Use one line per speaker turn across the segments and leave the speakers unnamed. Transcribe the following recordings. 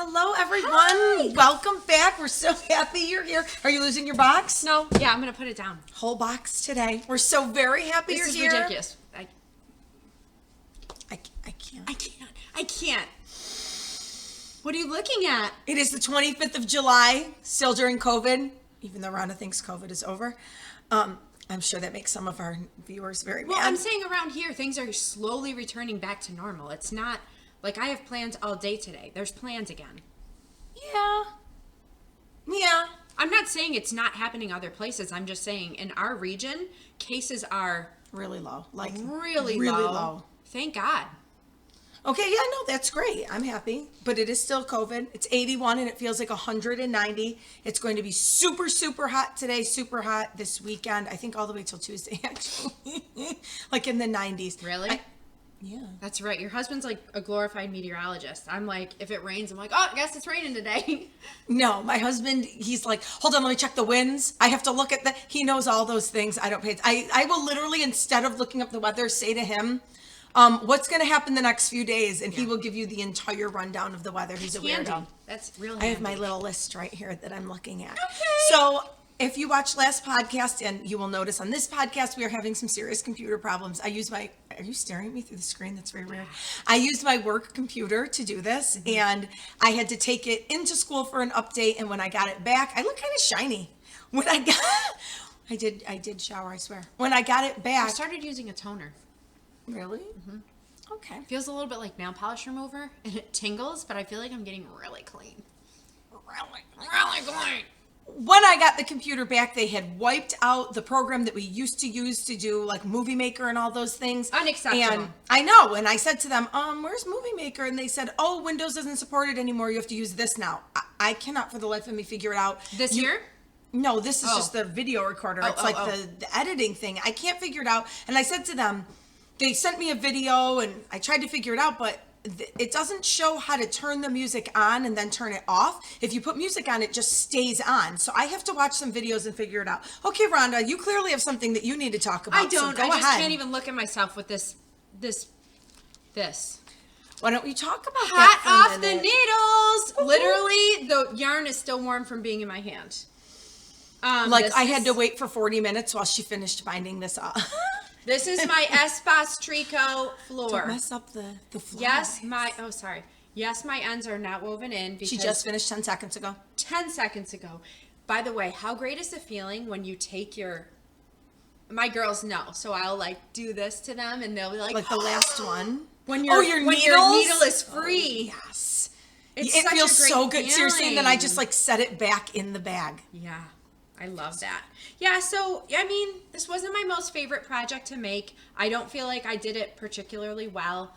Hello, everyone.
Hi.
Welcome back. We're so happy you're here. Are you losing your box?
No, yeah, I'm gonna put it down.
Whole box today. We're so very happy you're
This is
here.
ridiculous.
I can't.
What are you looking at?
It is the 25th of July, still during COVID, even though Rhonda thinks COVID is over. I'm sure that makes some of our viewers very
Well,
mad.
I'm saying around here, things are slowly returning back to normal. It's not like I have plans all day today. There's plans again.
Yeah.
I'm not saying it's not happening other places. I'm just saying in our region, cases are
Really low. Like
really
low.
low. Thank God.
Okay, yeah, no, that's great. I'm happy. But it is still COVID. It's 81 and it feels like 190. It's going to be super, super hot today, super hot this weekend. I think all the way till Tuesday, actually. Like in the 90s.
Really?
Yeah.
That's right. Your husband's like a glorified meteorologist. I'm like, if it rains, I'm like, oh, I guess it's raining today.
No, my husband, he's like, hold on, let me check the winds. I have to look at he knows all those things. I don't pay. I will literally, instead of looking up the weather, say to him, what's going to happen the next few days? And he will give you the entire rundown of the weather. He's a weirdo.
That's real
I have my
handy.
little list right here that I'm looking at.
Okay.
So if you watched last podcast, and you will notice on this podcast, we are having some serious computer problems. Are you staring at me through the screen? That's very weird. I used my work computer to do this, and I had to take it into school for an update. And when I got it back, I look kind of shiny. When I got, I did shower, I swear. When I got it
I
back.
started using a toner.
Really? Mm-hmm. Okay.
Feels a little bit like nail polish remover, and it tingles, but I feel like I'm getting really clean. Really clean.
When I got the computer back, they had wiped out the program that we used to use to do like Movie Maker and all those things.
Unacceptable.
And I know. And I said to them, where's Movie Maker? And they said, oh, Windows doesn't support it anymore. You have to use this now. I cannot for the life of me figure it out.
This year?
No, this is just the video recorder. It's the editing thing. I can't figure it out. And I said to them, they sent me a video and I tried to figure it out, but it doesn't show how to turn the music on and then turn it off. If you put music on, it just stays on. So I have to watch some videos and figure it out. Okay, Rhonda, you clearly have something that you need to talk about.
I don't.
So
I
go
just
ahead.
can't even look at myself with this.
Why don't we talk about
Hot
that for
off
a
the
minute?
needles.
Woo-hoo.
Literally, the yarn is still warm from being in my hand.
I had to wait for 40 minutes while she finished binding this up.
This is my Espas Tricot floor.
Don't mess up the floor.
Yes, my ends are not woven in because
She just finished 10 seconds ago.
10 seconds ago. By the way, how great is the feeling when you take my girls know, so I'll like do this to them and they'll be like
the last one.
When
your
your
needles?
needle is free.
Oh, yes.
It's
It
such
feels
a great
so good. Seriously, and then I
feeling.
just like set it back in the bag.
Yeah, I love that. Yeah, so, I mean, this wasn't my most favorite project to make. I don't feel like I did it particularly well.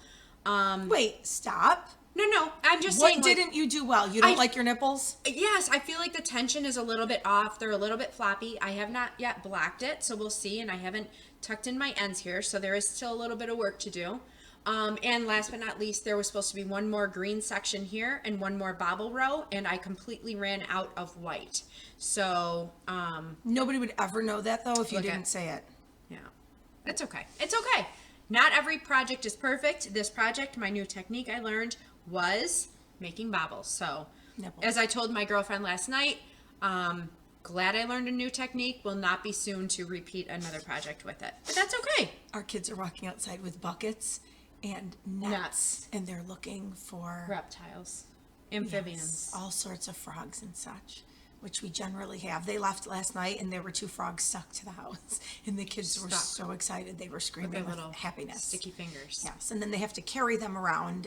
Wait, stop.
No, I'm just saying.
What didn't you do well? You don't like your nipples?
Yes, I feel like the tension is a little bit off. They're a little bit floppy. I have not yet blacked it, so we'll see. And I haven't tucked in my ends here, so there is still a little bit of work to do. And last but not least, there was supposed to be one more green section here and one more bobble row, and I completely ran out of white. So,
Nobody would ever know that, though, if you didn't say it.
yeah, it's okay. It's okay. Not every project is perfect. This project, my new technique I learned was making bobbles. So,
Nipples.
as I told my girlfriend last night, glad I learned a new technique. Will not be soon to repeat another project with it. But that's okay.
Our kids are walking outside with buckets and nets, and they're looking for
Reptiles, amphibians.
yes, all sorts of frogs and such, which we generally have. They left last night, and there were 2 frogs stuck to the house, and the kids were so excited. They were screaming with
little
happiness.
sticky fingers.
Yes, and then they have to carry them around,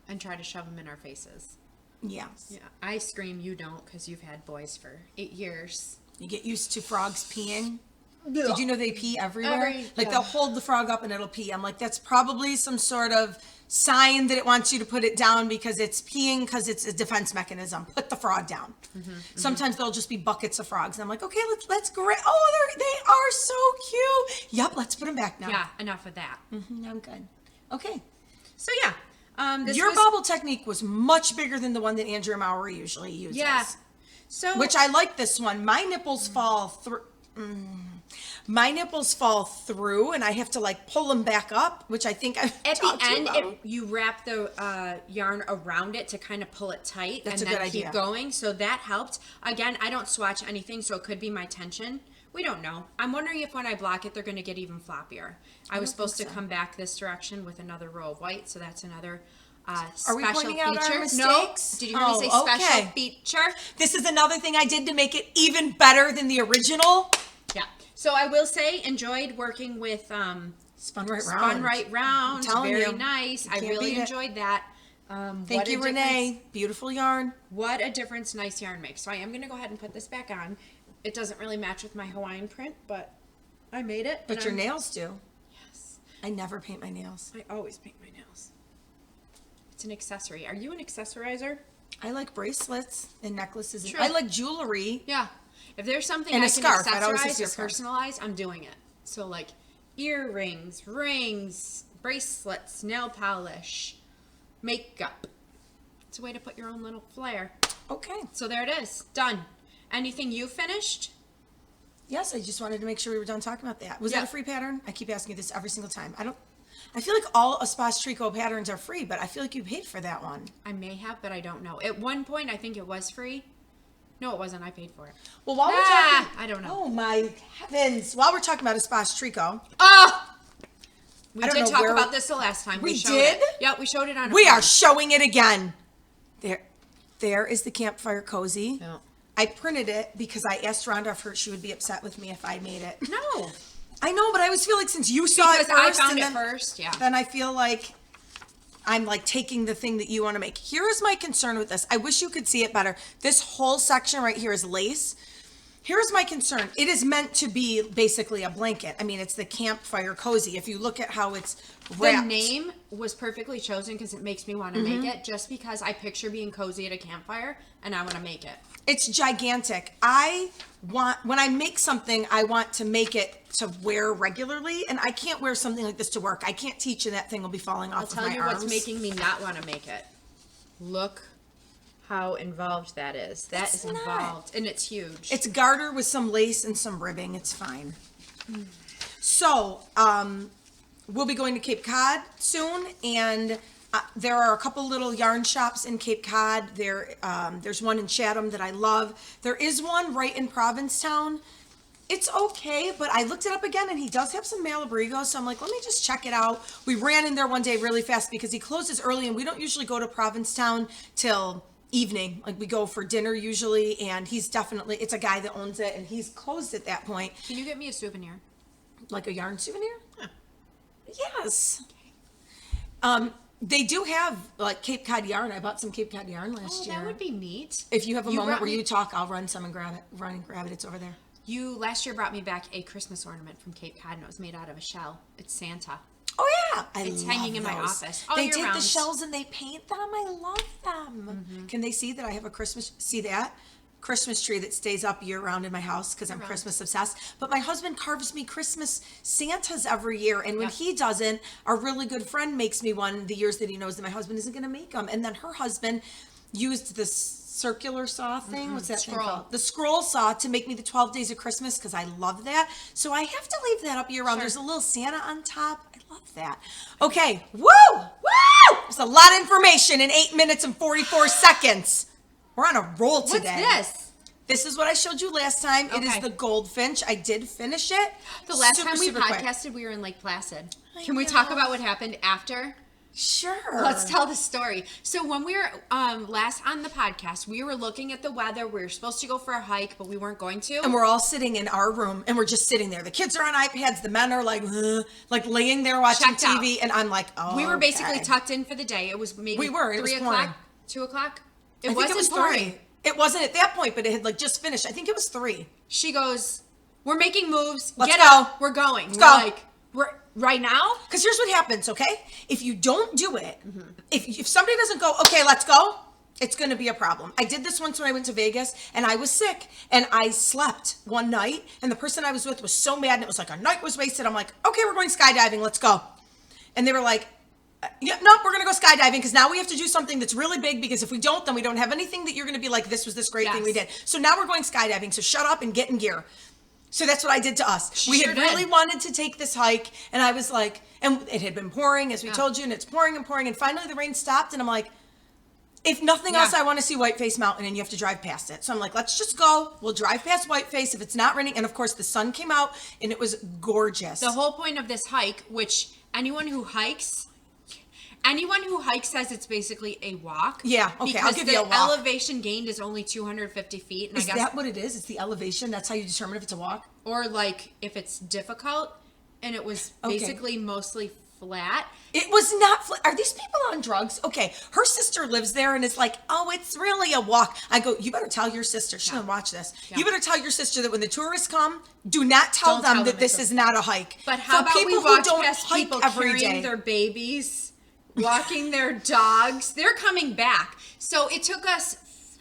And try to shove them in our faces.
yes.
Yeah, I scream, you don't, because you've had boys for 8 years.
You get used to frogs peeing. Did you know they pee everywhere?
Yeah.
They'll hold the frog up and it'll pee. I'm like, that's probably some sort of sign that it wants you to put it down because it's peeing because it's a defense mechanism. Put the frog down. Sometimes there'll just be buckets of frogs. And I'm like, okay, let's great. Oh, they are so cute. Yep, let's put them back now.
Yeah, enough of that.
I'm good. Okay.
So yeah,
Your bobble technique was much bigger than the one that Andrea Maurer usually uses.
Yeah. So
Which I like this one. My nipples fall through. My nipples fall through, and I have to like pull them back up, which I think I've
At the
talked to you
end,
about.
you wrap the yarn around it to kind of pull it tight.
That's
and
a
then
good
keep
idea.
going. So that helped. Again, I don't swatch anything, so it could be my tension. We don't know. I'm wondering if when I block it, they're going to get even floppier. I was supposed to come back this direction with another row of white, so that's another
Are we
special
pointing out
feature.
our mistakes?
No, did you hear me say special feature?
This is another thing I did to make it even better than the original.
Yeah. So I will say, enjoyed working with
Spun right round.
Spun Right Round.
I'm telling
Very
you,
nice.
you
I
can't
really
beat it.
enjoyed that.
Thank you, Renee. Beautiful yarn.
What a difference nice yarn makes. So I am going to go ahead and put this back on. It doesn't really match with my Hawaiian print, but I made it.
But your nails do.
Yes.
I never paint my nails.
I always paint my nails. It's an accessory. Are you an accessorizer?
I like bracelets and necklaces.
Sure.
I like jewelry.
Yeah. If there's something
And
I
a
can
scarf. I'd always
accessorize
say
or
scarf.
personalize, I'm doing it. So like earrings, rings, bracelets, nail polish, makeup. It's a way to put your own little flair.
Okay.
So there it is. Done. Anything you finished?
Yes, I just wanted to make sure we were done talking about that. Was
Yeah.
that a free pattern? I keep asking you this every single time. I feel like all Espace Tricot patterns are free, but I feel like you paid for that one.
I may have, but I don't know. At one point, I think it was free. No, it wasn't. I paid for it.
Well, while we're talking,
I don't know.
Oh my heavens! While we're talking about Espace Tricot,
Oh! We
I don't
did
know
talk
where-
about this the last time.
We
showed
did?
It. Yeah, we showed it on.
we are showing it again. There is the Campfire Cozy.
Yeah.
I printed it because I asked Rhonda if she would be upset with me if I made it.
No.
I know, but I always feel like since you saw
Because
it first,
I found
and
it
then,
first. Yeah.
then I feel like I'm like taking the thing that you want to make. Here is my concern with this. I wish you could see it better. This whole section right here is lace. Here's my concern. It is meant to be basically a blanket. I mean, it's the Campfire Cozy. If you look at how it's wrapped.
The name was perfectly chosen because it makes me want to make it, just because I picture being cozy at a campfire and I want to make it.
It's gigantic. When I make something, I want to make it to wear regularly, and I can't wear something like this to work. I can't teach and that thing will be falling off
I'll
of
tell
my
you
arms.
what's making me not want to make it. Look how involved that is. That
It's
is
not.
involved, and it's huge.
It's garter with some lace and some ribbing. It's fine. So, we'll be going to Cape Cod soon, and there are a couple little yarn shops in Cape Cod. There's one in Chatham that I love. There is one right in Provincetown. It's okay, but I looked it up again, and he does have some Malabrigo, so I'm like, let me just check it out. We ran in there one day really fast because he closes early, and we don't usually go to Provincetown till evening. Like, we go for dinner usually, and it's a guy that owns it, and he's closed at that point.
Can you get me a souvenir?
Like a yarn souvenir?
Huh.
Yes. They do have like Cape Cod yarn. I bought some Cape Cod yarn last year.
That would be neat.
If you have a moment
brought
where
me-
you talk, I'll run some and grab it. It's over there.
You last year brought me back a Christmas ornament from Cape Cod, and it was made out of a shell. It's Santa.
Oh yeah,
It's hanging in my
those.
office all
They
year
take the
round.
shells and they paint them. I love them. Can they see that I have a Christmas tree that stays up year round in my house because I'm Christmas obsessed. But my husband carves me Christmas Santas every year, and when he doesn't, our really good friend makes me one the years that he knows that my husband isn't going to make them. And then her husband used this circular saw thing. What's that thing
Scroll.
called? The scroll saw to make me the 12 days of Christmas because I love that. So I have to leave that up year round.
Sure.
There's a little Santa on top. I love that. Okay. Woo! Woo! There's a lot of information in 8 minutes and 44 seconds. We're on a roll today.
What's this?
This is what I showed you last time. It is
Okay.
the Goldfinch. I did finish it.
The last
Super,
time we
super quick.
podcasted, we were in Lake Placid.
I
Can we talk
know.
about what happened after?
Sure.
Let's tell the story. So when we were last on the podcast, we were looking at the weather. We were supposed to go for a hike, but we weren't going to.
And we're all sitting in our room, and we're just sitting there. The kids are on iPads. The men are like laying there watching
Checked out.
TV, and I'm like, oh.
We were basically
okay.
tucked in for the day. It was maybe
We were. It
3
was
o'clock,
pouring.
2 o'clock.
I think
wasn't
it was
pouring.
3. It wasn't at that point, but it had like just finished. I think it was 3.
She goes, "We're making moves.
Let's
Get
go.
up. We're going." We're
go.
like, "We're right now."
Because here's what happens, okay? If you don't do it, if somebody doesn't go, okay, let's go, it's going to be a problem. I did this once when I went to Vegas, and I was sick, and I slept one night, and the person I was with was so mad, and it was like a night was wasted. I'm like, okay, we're going skydiving, let's go. And they were like, yeah, no, we're going to go skydiving because now we have to do something that's really big because if we don't, then we don't have anything that you're going to be like, this was this great thing we did. So now we're going skydiving, so shut up and get in gear. So that's what I did to us. We
Sure
had
did.
really wanted to take this hike, and I was like, and it had been pouring, as we told you, and it's pouring and pouring, and finally the rain stopped, and I'm like, if nothing else, I want to see Whiteface Mountain, and you have to drive past it. So I'm like, let's just go. We'll drive past Whiteface if it's not raining. And of course, the sun came out, and it was gorgeous.
The whole point of this hike, which anyone who hikes says it's basically a walk.
Yeah, okay, I'll
because
give
the
you a walk.
elevation gained is only 250 feet. And
Is that what it is? It's the elevation? That's how you determine if it's a walk?
or like if it's difficult, and it was basically mostly flat.
It was not. Are these people on drugs? Okay, her sister lives there and it's like, oh, it's really a walk. I go, you better tell your sister. She's gonna watch this. You better tell your sister that when the tourists come, do not tell them that this is not a hike.
But how
For
about
people
we
who
watch
don't
past
hike
people
every
carrying
day.
their babies, walking their dogs? They're coming back. So it took us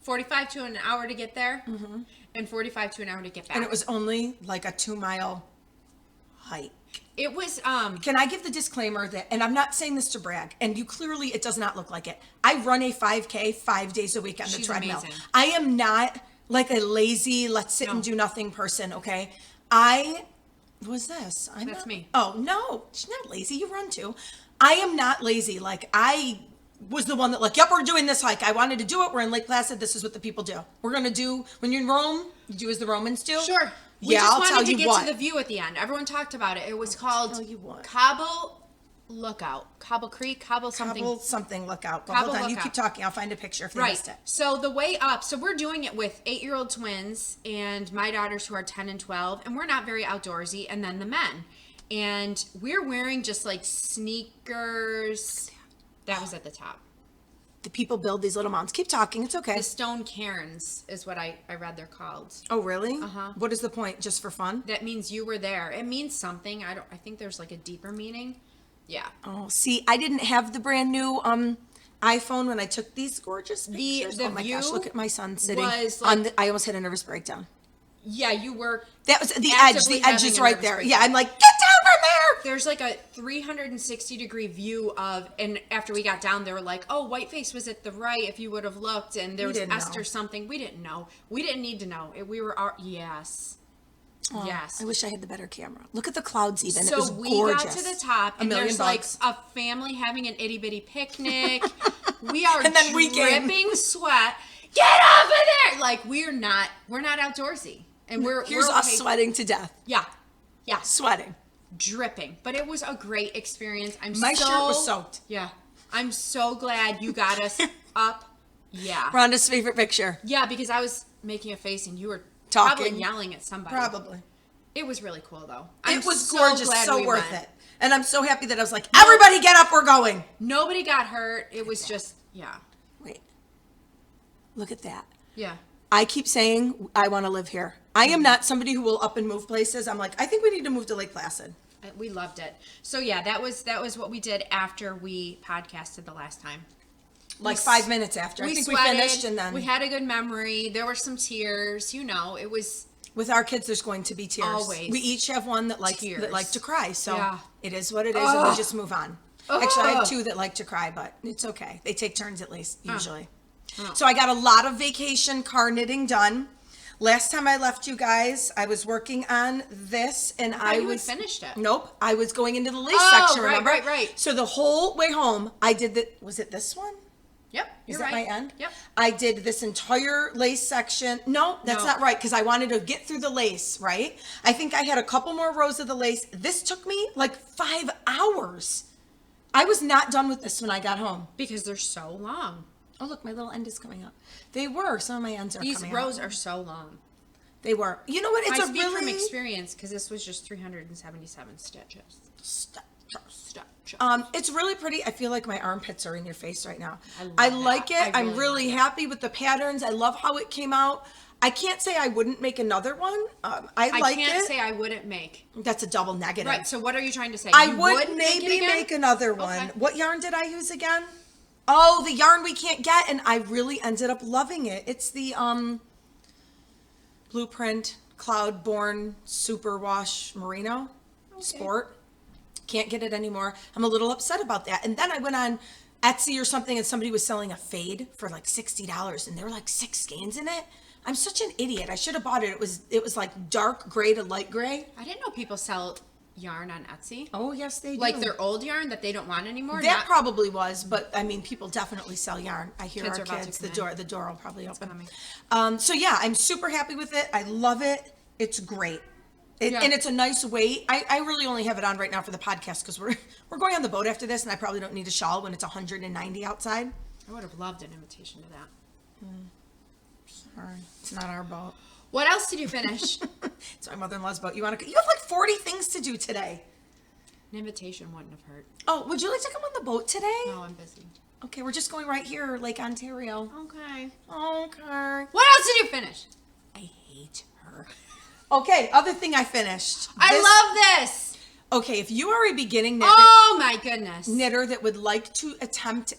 45 to an hour to get there, and 45 to an hour to get back.
And it was only like a 2-mile hike.
It was
Can I give the disclaimer that, and I'm not saying this to brag, and you clearly, it does not look like it. I run a 5K 5 days a week on the
She's
treadmill.
amazing.
I am not like a lazy, let's sit and do nothing person, okay? What's this?
That's me.
Oh, no, she's not lazy. You run too. I am not lazy. Like, I was the one that like, yep, we're doing this hike. I wanted to do it. We're in Lake Placid. This is what the people do. We're going to do, when you're in Rome, you do as the Romans do.
Sure. We
Yeah,
just
I'll tell
wanted to
you
get
what.
to the view at the end. Everyone talked about it. It was called
tell you what.
Cobble Lookout. Cobble Creek, Cobble something.
Cobble something lookout. But
Cobble
hold on, you
Lookout.
keep talking. I'll find a picture if you
Right.
missed it.
So the way up, so we're doing it with 8-year-old twins and my daughters who are 10 and 12, and we're not very outdoorsy, and then the men. And we're wearing just like sneakers. That was at the top.
The people build these little mounds. Keep talking. It's okay.
The stone cairns is what I read they're called.
Oh, really?
Uh-huh.
What is the point? Just for fun?
That means you were there. It means something. I think there's like a deeper meaning. Yeah.
Oh, see, I didn't have the brand new iPhone when I took these gorgeous pictures.
the
oh my gosh,
view
look at my son sitting
was
on
like-
the, I almost had a nervous breakdown.
Yeah, you were.
That was the edge.
Actively
The edge
having
is
a
right
nervous
there.
breakdown.
Yeah, I'm like, get down from there.
There's like a 360-degree view of, and after we got down, they were like, oh, Whiteface was at the right if you would have looked, and there was
didn't
Esther
know.
something. We didn't know. We didn't need to know. We were, yes.
Oh,
Yes.
I wish I had the better camera. Look at the clouds even. it
So
was
we
gorgeous.
got to the top,
A
and
million
there's
bucks.
like a family having an itty bitty picnic. We are
And then we came.
dripping sweat. Get off of there! Like we're not outdoorsy, and
Here's
we're
us
okay.
sweating to death.
Yeah,
Sweating.
dripping. But it was a great experience.
My shirt was soaked.
Yeah, I'm so glad you got us up. Yeah,
Rhonda's favorite picture.
yeah, because I was making a face, and you were
Talking.
probably yelling at somebody.
Probably.
It was really cool though.
It was gorgeous.
glad
So
we
worth
went.
it. And I'm so happy that I was like, everybody get up. We're going.
Nobody got hurt. It was just
Wait. Look at that.
yeah.
I keep saying I want to live here. I am not somebody who will up and move places. I'm like, I think we need to move to Lake Placid.
We loved it. So yeah, that was what we did after we podcasted the last time.
Like 5 minutes after. I think we finished and then
we had a good memory. There were some tears, it was
with our kids there's going to be tears.
Always.
We each have one that likes
Tears.
that like to cry. So
Yeah.
it is what it is and we just move on. Actually, I have 2 that like to cry, but it's okay. They take turns at least usually. So I got a lot of vacation car knitting done. Last time I left you guys, I was working on this and I
you had
was
finished it.
Nope, I was going into the lace
Oh,
section,
right,
remember?
right.
So the whole way home, I did was it this one?
Yep.
Is
You're
that
right.
my end?
Yep.
I did this entire lace section. No, that's
No.
not right because I wanted to get through the lace, right? I think I had a couple more rows of the lace. This took me like 5 hours. I was not done with this when I got home.
Because they're so long.
Oh, look, my little end is coming up. They were. Some of my ends are
These
coming
rows
out.
are so long.
They were. You know what? It's
I
a
speak from
really...
experience because this was just 377 stitches. Stitches.
It's really pretty. I feel like my armpits are in your face right now.
I
I
love
like
that.
it.
I
I'm
really
really
like it.
happy with the patterns. I love how it came out. I can't say I wouldn't make another one. I like
can't
it.
say I wouldn't make.
That's a double negative.
Right. So what are you trying to say?
I
You
would
it
maybe
again?
make another one.
Okay.
What yarn did I use again? Oh, the yarn we can't get, and I really ended up loving it. It's the Blueprint Cloudborne Superwash Merino Sport. Can't get it anymore. I'm a little upset about that. And then I went on Etsy or something, and somebody was selling a fade for like $60, and there were like 6 skeins in it. I'm such an idiot. I should have bought it. It was like dark gray to light gray.
I didn't know people sell yarn on Etsy.
Oh, yes, they do.
Like their old yarn that they don't want anymore.
That probably was, but I mean, people definitely sell yarn. I hear
Kids
our
are about to
kids.
come
The door will probably open.
coming.
So yeah, I'm super happy with it. I love it. It's great.
Yeah.
And it's a nice weight. I really only have it on right now for the podcast because we're going on the boat after this, and I probably don't need a shawl when it's 190 outside.
I would have loved an invitation to that.
Sorry, it's not our boat.
What else did you finish?
It's my mother-in-law's boat. You have like 40 things to do today.
An invitation wouldn't have hurt.
Oh, would you like to come on the boat today?
No, I'm busy.
Okay, we're just going right here, Lake Ontario.
Okay.
Okay.
What else did you finish?
I hate her. Okay, other thing I finished.
I love this.
Okay, if you are a beginning
Oh my goodness.
knitter that would like to attempt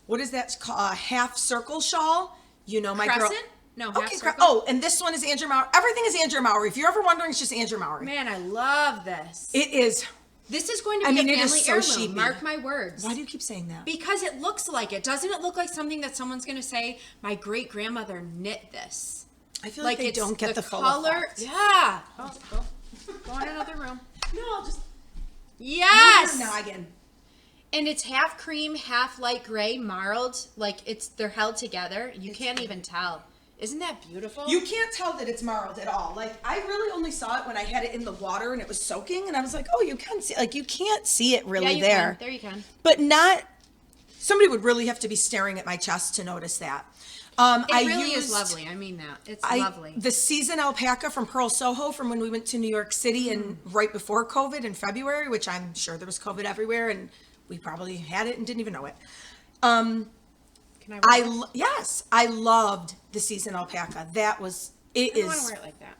what is that called? A half circle shawl. You know my
Crescent?
girl.
No, half
Okay,
circle.
oh, and this one is Andrew Maury. Everything is Andrew Maury. If you're ever wondering, it's just Andrew Maury.
Man, I love this.
It is.
This is going to
I
be
mean,
a
it
family
is so
heirloom.
sheepy.
Mark my words.
Why do you keep saying that?
Because it looks like it. Doesn't it look like something that someone's going to say, my great grandmother knit this?
I feel like they
it's
don't get the full
color.
effect.
Yeah. Oh, go in another room.
No, I'll just
Yes.
move your noggin.
And it's half cream, half light gray, marled. Like they're held together. You can't even tell. Isn't that beautiful?
You can't tell that it's marled at all. Like, I really only saw it when I had it in the water and it was soaking, and I was like, oh, you can see, like, you can't see it really
you
there.
Can. There you can.
But somebody would really have to be staring at my chest to notice that.
It really is lovely. I mean that. It's lovely.
The season alpaca from Pearl Soho from when we went to New York City and right before COVID in February, which I'm sure there was COVID everywhere, and we probably had it and didn't even know it.
Can I wear it?
Yes, I loved the season alpaca. That was, it
I don't want to
is,
wear it like that.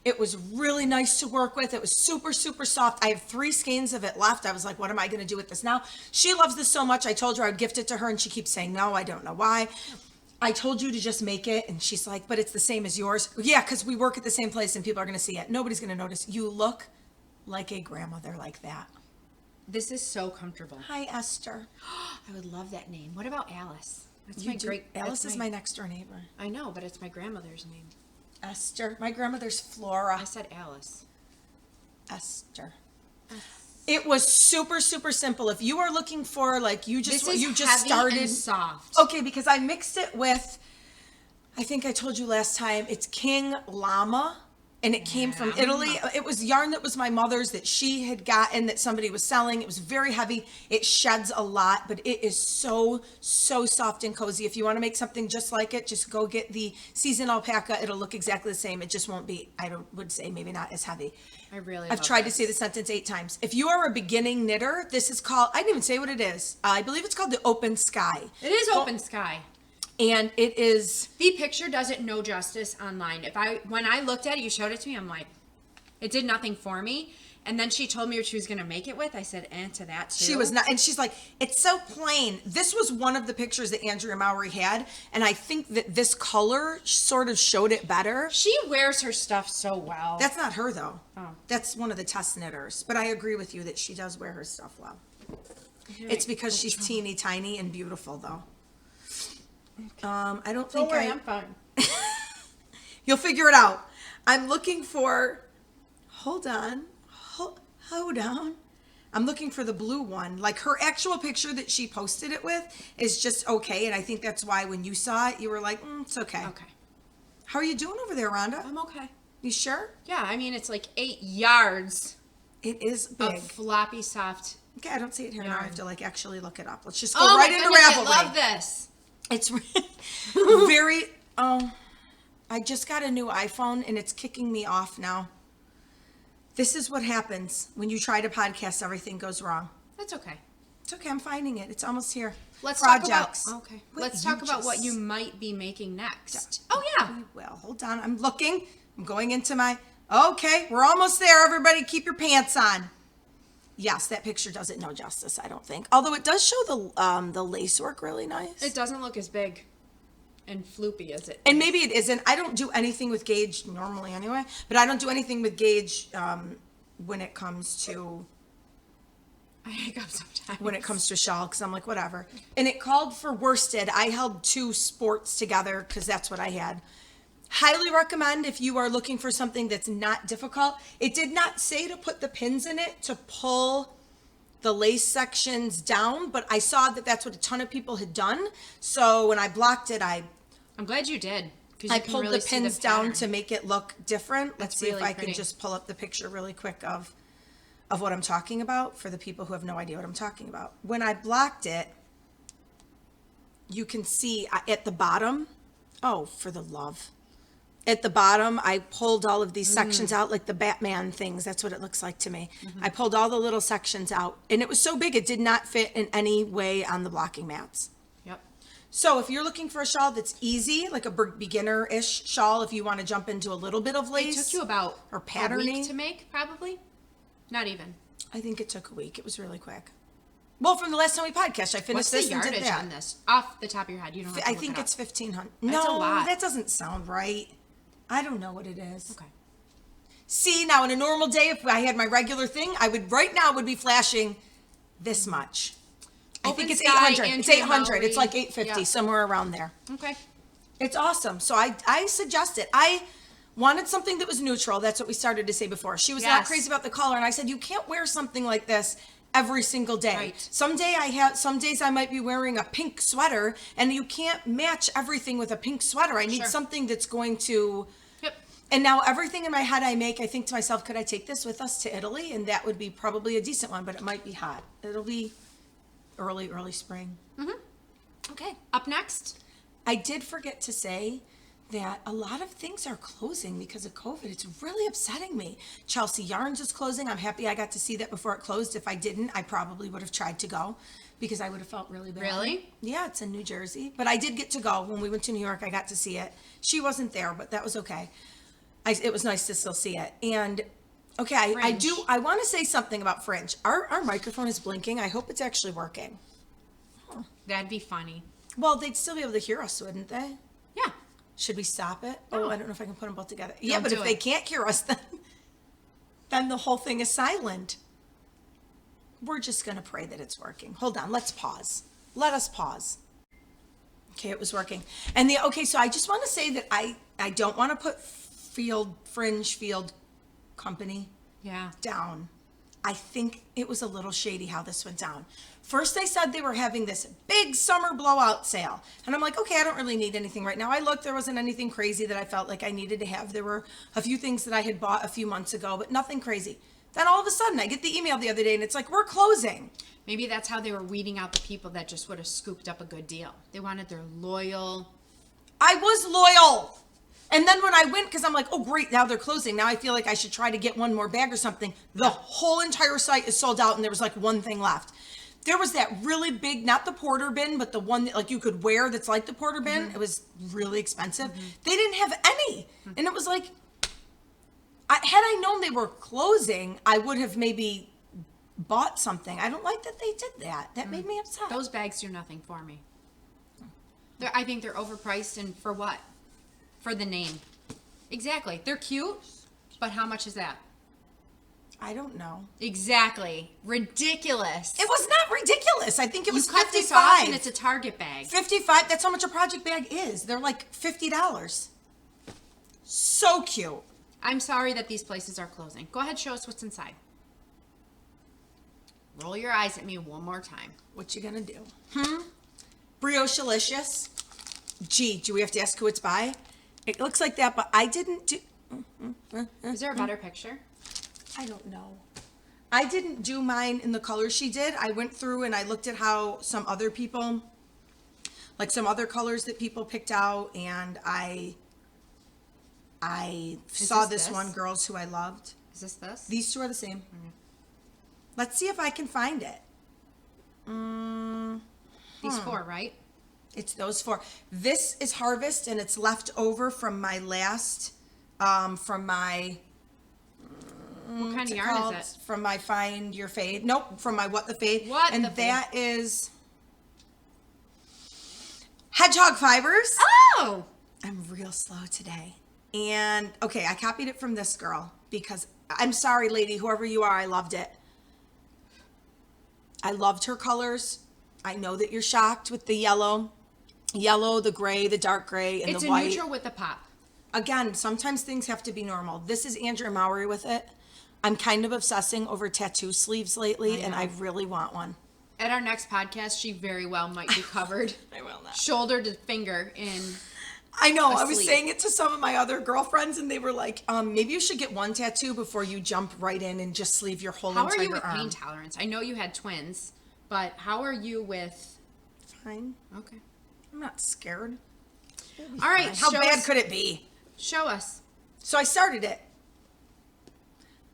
it was really nice to work with. It was super, super soft. I have 3 skeins of it left. I was like, what am I going to do with this now? She loves this so much. I told her I'd gift it to her, and she keeps saying no. I don't know why. I told you to just make it, and she's like, but it's the same as yours. Yeah, because we work at the same place and people are going to see it. Nobody's going to notice. You look like a grandmother like that.
This is so comfortable.
Hi, Esther.
I would love that name. What about Alice? That's
Alice is my next door neighbor.
I know, but it's my grandmother's name.
Esther. My grandmother's Flora.
I said Alice.
Esther. It was super, super simple. If you are looking for, like, you just
heavy
started
and soft.
Okay, because I mixed it with, I think I told you last time, it's King Llama, and it came from Italy. It was yarn that was my mother's that she had gotten that somebody was selling. It was very heavy. It sheds a lot, but it is so, so soft and cozy. If you want to make something just like it, just go get the season alpaca. It'll look exactly the same. It just won't be, would say maybe not as heavy.
I've
tried to say the sentence 8 times. If you are a beginning knitter, this is called, I didn't even say what it is. I believe it's called the Open Sky.
It is Open Sky.
And it is,
the picture does it no justice online. When I looked at it, you showed it to me, I'm like, it did nothing for me. And then she told me what she was going to make it with. I said, to that too.
She was not, and she's like, it's so plain. This was one of the pictures that Andrea Mowry had, and I think that this color sort of showed it better.
She wears her stuff so well.
That's not her though.
Oh.
That's one of the test knitters. But I agree with you that she does wear her stuff well. It's because she's teeny tiny and beautiful though. I don't think
I'm fine.
You'll figure it out. I'm looking for, hold on. I'm looking for the blue one. Like her actual picture that she posted it with is just okay. And I think that's why when you saw it, you were like, it's okay.
Okay.
How are you doing over there, Rhonda?
I'm okay.
You sure?
Yeah, I mean, it's like 8 yards
It is big.
of floppy, soft.
Okay, I don't see it here now. I
yarn.
have to like actually look it up. Let's just go right into Ravelry.
I love this.
It's very, I just got a new iPhone and it's kicking me off now. This is what happens when you try to podcast, everything goes wrong.
That's okay.
It's okay, I'm finding it. It's almost here.
Let's
Projects.
talk about, okay.
Wait,
Let's
you
talk about what
just-
you might be making next. Oh yeah.
Well, hold on. I'm looking. I'm going into my, okay, we're almost there. Everybody keep your pants on. Yes, that picture doesn't no justice, I don't think. Although it does show the lace work really nice.
It doesn't look as big and floopy as it.
And maybe it isn't. I don't do anything with gauge normally anyway, but I don't do anything with gauge when it comes to
I hiccup sometimes.
when it comes to shawl, because I'm like, whatever. And it called for worsted. I held 2 sports together because that's what I had. Highly recommend if you are looking for something that's not difficult. It did not say to put the pins in it to pull the lace sections down, but I saw that that's what a ton of people had done. So when I blocked it, I'm
glad you did.
I pulled the pins down to make it look different. Let's see if I can
pretty.
just pull up the picture really quick of what I'm talking about for the people who have no idea what I'm talking about. When I blocked it, you can see at the bottom, oh, for the love. At the bottom, I pulled all of these sections out like the Batman things. That's what it looks like to me. I pulled all the little sections out, and it was so big it did not fit in any way on the blocking mats.
Yep.
So if you're looking for a shawl that's easy, like a beginner-ish shawl, if you want to jump into a little bit of lace.
It took you about
or
a
patterning
week to make, probably? Not even.
I think it took a week. It was really quick. Well, from the last time we podcast, I finished
What's
this
the
and did
yardage
that.
on this? Off the top of your head, you don't have to
I
look
think
it up.
it's 1,500.
That's a
No,
lot.
that doesn't sound right. I don't know what it is.
Okay.
See, now in a normal day, if I had my regular thing, I would right now would be flashing this much. I think it's
Sky,
800. It's
Andrew
800. It's
Lowry.
like 850,
Yeah.
somewhere around there.
Okay.
It's awesome. So I suggest it. I wanted something that was neutral. That's what we started to say before. She was not
Yes.
crazy about the color, and I said you can't wear something like this every single day.
Right.
Some days I might be wearing a pink sweater, and you can't match everything with a pink sweater. I need
Sure.
something that's going to.
Yep.
And now everything in my head I think to myself, could I take this with us to Italy? And that would be probably a decent one, but it might be hot. It'll be early spring.
Okay. Up next.
I did forget to say that a lot of things are closing because of COVID. It's really upsetting me. Chelsea Yarns is closing. I'm happy I got to see that before it closed. If I didn't, I probably would have tried to go because I would have felt really bad.
Really?
Yeah, it's in New Jersey. But I did get to go. When we went to New York, I got to see it. She wasn't there, but that was okay. It was nice to still see it. And okay, I want to say something about Fringe. Our microphone is blinking. I hope it's actually working.
That'd be funny.
Well, they'd still be able to hear us, wouldn't they?
Yeah.
Should we stop it?
No.
Oh, I don't know if I can put them both together. Yeah, but
do
if they
it.
can't hear us, then the whole thing is silent. We're just going to pray that it's working. Hold on. Let's pause. Let us pause. Okay, it was working. And so I just want to say that I don't want to put Fringe Field Company
Yeah.
down. I think it was a little shady how this went down. First, they said they were having this big summer blowout sale. And I'm like, okay, I don't really need anything right now. I looked, there wasn't anything crazy that I felt like I needed to have. There were a few things that I had bought a few months ago, but nothing crazy. Then all of a sudden, I get the email the other day and it's like, we're closing.
Maybe that's how they were weeding out the people that just would have scooped up a good deal. They wanted their loyal.
I was loyal. And then when I went, because I'm like, oh, great, now they're closing. Now I feel like I should try to get one more bag or something. The whole entire site is sold out and there was like one thing left. There was that really big, not the porter bin, but the one that like you could wear that's like the porter bin. It was really expensive. They didn't have any. And it was like, had I known they were closing, I would have maybe bought something. I don't like that they did that. That made me upset.
Those bags do nothing for me. I think they're overpriced, and for what? For the name. Exactly. They're cute, but how much is that?
I don't know.
Exactly. Ridiculous.
It was not ridiculous. I think it was
you cut this off and
$55.
it's a Target bag.
55. That's how much a project bag is. They're like $50. So cute.
I'm sorry that these places are closing. Go ahead, show us what's inside. Roll your eyes at me one more time.
What you gonna do? Brioche-alicious. Gee, do we have to ask who it's by? It looks like that, but I didn't do...
Is there a better picture?
I don't know. I didn't do mine in the color she did. I went through and I looked at how some other people, like some other colors that people picked out, and I saw this one, Girls Who I Loved.
Is this?
These two are the same. Let's see if I can find it.
These four, right?
It's those four. This is Harvest, and it's left over from my last, from my...
What kind of yarn is it?
From my Find Your Fade. Nope, from my What the Fade.
What the
that is Hedgehog Fibers.
Oh!
I'm real slow today. And, okay, I copied it from this girl because, I'm sorry, lady, whoever you are, I loved it. I loved her colors. I know that you're shocked with the yellow, the gray, the dark gray, and
It's
the
a
white.
neutral with a pop.
Again, sometimes things have to be normal. This is Andrea Mowry with it. I'm kind of obsessing over tattoo sleeves lately, and I really want one.
At our next podcast, she very well might be covered.
I will not.
Shoulder to finger in.
I know. I was
Asleep.
saying it to some of my other girlfriends, and they were like, maybe you should get one tattoo before you jump right in and just sleeve your whole
How
entire
are you with
arm.
pain tolerance? I know you had twins, but how are you with...
Fine.
Okay.
I'm not scared.
All right.
How
show
bad
us-
could it be?
Show us.
So I started it.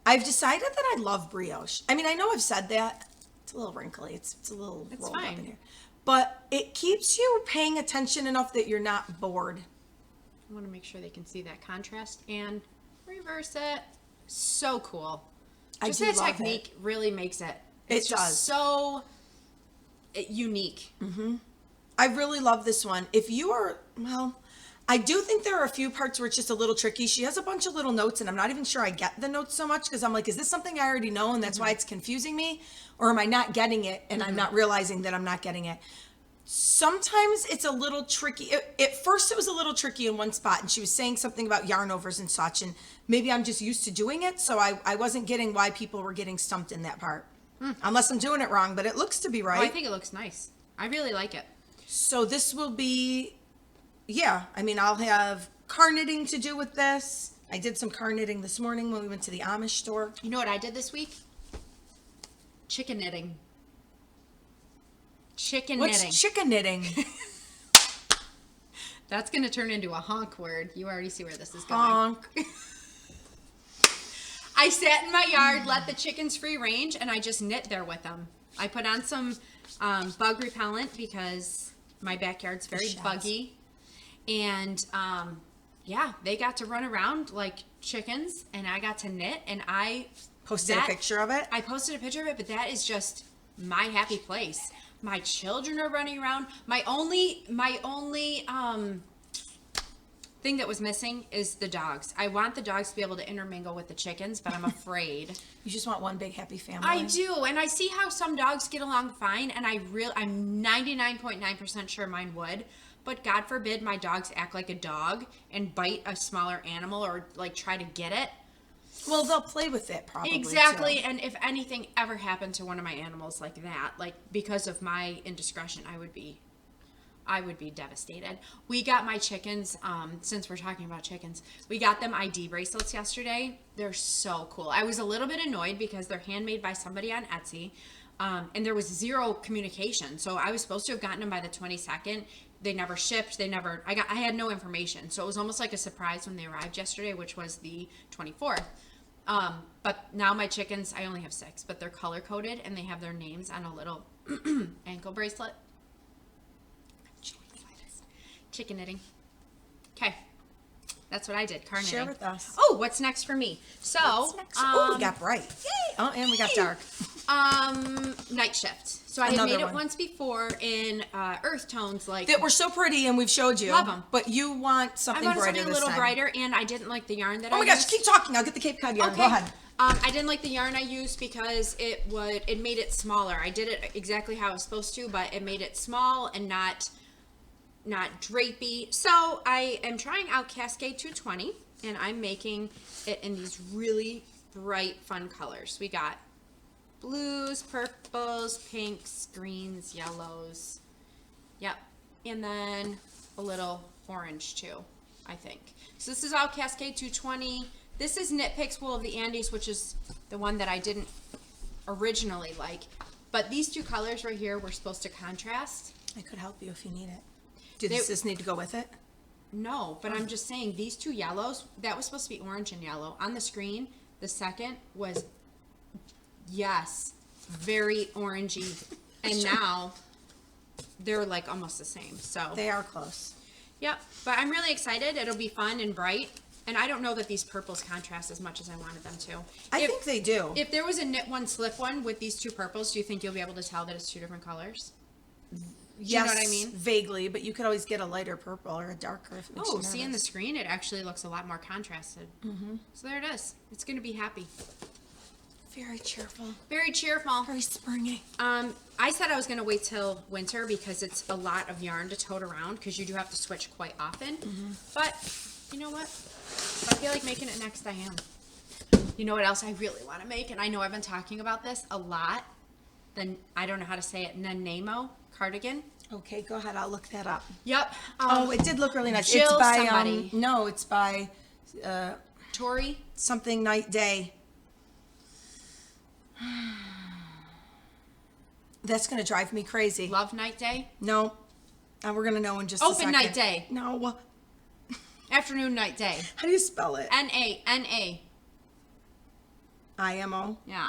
I've decided that I love brioche. I mean, I know I've said that. It's a little wrinkly. It's a little
It's
rolled up
fine.
in here. But it keeps you paying attention enough that you're not bored.
I want to make sure they can see that contrast and reverse it. So cool. Just
I do
that
love
technique really makes it.
It
It's just
does.
so unique.
I really love this one. If you are, well, I do think there are a few parts where it's just a little tricky. She has a bunch of little notes, and I'm not even sure I get the notes so much because I'm like, is this something I already know and that's why it's confusing me? Or am I not getting it and I'm not realizing that I'm not getting it? Sometimes it's a little tricky. At first, it was a little tricky in one spot, and she was saying something about yarn overs and such, and maybe I'm just used to doing it, so I wasn't getting why people were getting stumped in that part. Unless I'm doing it wrong, but it looks to be right.
Oh, I think it looks nice. I really like it.
So this will be, yeah, I mean, I'll have car knitting to do with this. I did some car knitting this morning when we went to the Amish store.
You know what I did this week? Chicken knitting. Chicken knitting.
What's chicken knitting?
That's going to turn into a honk word. You already see where this is going.
Honk.
I sat in my yard, let the chickens free range, and I just knit there with them. I put on some bug repellent because my backyard's very
Shaws.
buggy. And yeah, they got to run around like chickens, and I got to knit, and I
Posted a picture of it.
I posted a picture of it, but that is just my happy place. My children are running around. My only thing that was missing is the dogs. I want the dogs to be able to intermingle with the chickens, but I'm afraid.
You just want one big happy family.
I do, and I see how some dogs get along fine, and I'm 99.9% sure mine would. But God forbid my dogs act like a dog and bite a smaller animal or like try to get it.
Well, they'll play with it probably.
Exactly,
too.
and if anything ever happened to one of my animals like that, like because of my indiscretion, I would be devastated. We got my chickens, since we're talking about chickens, we got them ID bracelets yesterday. They're so cool. I was a little bit annoyed because they're handmade by somebody on Etsy, and there was zero communication. So I was supposed to have gotten them by the 22nd. They never shipped. I had no information. So it was almost like a surprise when they arrived yesterday, which was the 24th. But now my chickens, I only have 6, but they're color coded and they have their names on a little ankle bracelet. Chicken knitting. Okay. That's what I did. Car knitting.
Share with us.
Oh, what's next for me? So,
Oh, we got bright. Yay! Oh, and we got dark.
Nightshift. So I had
Another
made it
one.
once before in earth tones, like
That were so pretty, and we've showed you.
Love 'em.
But you want
I
something
wanted
brighter
something a
this
little
time.
brighter, and I didn't like the yarn that I
Oh my gosh!
used.
Keep talking. I'll get the Cape Cod yarn.
Okay.
Go ahead.
I didn't like the yarn I used because it made it smaller. I did it exactly how I was supposed to, but it made it small and not drapey. So I am trying out Cascade 220, and I'm making it in these really bright, fun colors. We got blues, purples, pinks, greens, yellows. Yep. And then a little orange too, I think. So this is all Cascade 220. This is Knit Picks Wool of the Andes, which is the one that I didn't originally like. But these two colors right here were supposed to contrast.
I could help you if you need it. Does this need to go with it?
No, but I'm just saying these two yellows, that was supposed to be orange and yellow. On the screen, the second was, yes, very orangey. And now they're like almost the same. So
They are close.
yep, but I'm really excited. It'll be fun and bright. And I don't know that these purples contrast as much as I wanted them to.
I think they do.
If there was a knit one, slip one with these two purples, do you think you'll be able to tell that it's two different colors?
Yes,
you know what I mean?
Vaguely, but you could always get a lighter purple or a darker if it makes you
Oh, see in the
nervous.
screen, it actually looks a lot more contrasted. Mm-hmm. So there it is. It's going to be happy.
very cheerful.
Very cheerful.
Very springy.
I said I was going to wait till winter because it's a lot of yarn to tote around because you do have to switch quite often. But you know what? If I feel like making it next, I am. You know what else I really want to make? And I know I've been talking about this a lot. Then I don't know how to say it. Nanaimo cardigan.
Okay, go ahead. I'll look that up.
Yep.
Oh, it did look really nice.
Jill
It's by
somebody.
no, it's by
Tori.
something Night Day. That's gonna drive me crazy.
Love Night Day.
No, and we're gonna know in just a
Open
second.
Night Day.
No,
Afternoon Night Day.
how do you spell it?
N-A.
IMO.
Yeah.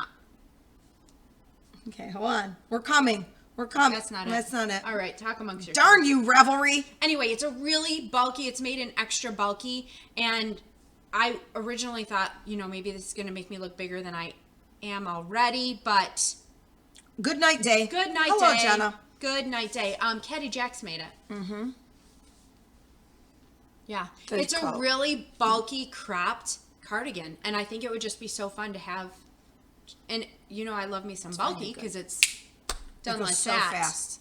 Okay, hold on. We're coming. We're coming.
That's not it.
That's not it.
All right, talk amongst yourselves.
Darn you, Revelry.
Anyway, it's a really bulky. It's made in extra bulky, and I originally thought, maybe this is going to make me look bigger than I am already, but
Good Night Day.
good night
Hello,
day.
Jenna.
Good night day. Caddy Jax made it. Mm-hmm. Yeah.
Good
It's
quote.
a really bulky cropped cardigan, and I think it would just be so fun to have. And I love me some bulky
really good.
because it's
It
done
goes
like
so
that.
fast.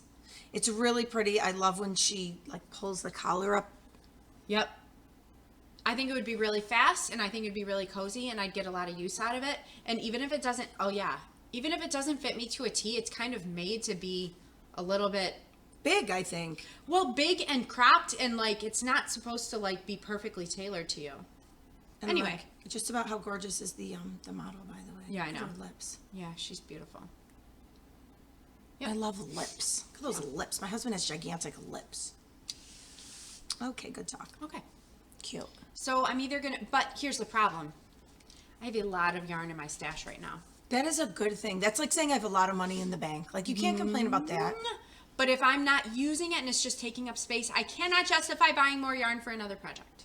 It's really pretty. I love when she pulls the collar up.
Yep. I think it would be really fast, and I think it'd be really cozy, and I'd get a lot of use out of it. And even if it doesn't, even if it doesn't fit me to a T, it's kind of made to be a little bit,
Big, I think.
well, big and cropped, and it's not supposed to be perfectly tailored to you.
And
Anyway.
just about how gorgeous is the model, by the way.
Yeah, I
Look at
know.
her lips.
Yeah, she's beautiful.
I love lips. Look at those lips. My husband has gigantic lips. Okay, good talk.
Okay.
Cute.
So I'm either gonna, but here's the problem. I have a lot of yarn in my stash right now.
That is a good thing. That's like saying I have a lot of money in the bank. You can't complain about that.
But if I'm not using it and it's just taking up space, I cannot justify buying more yarn for another project.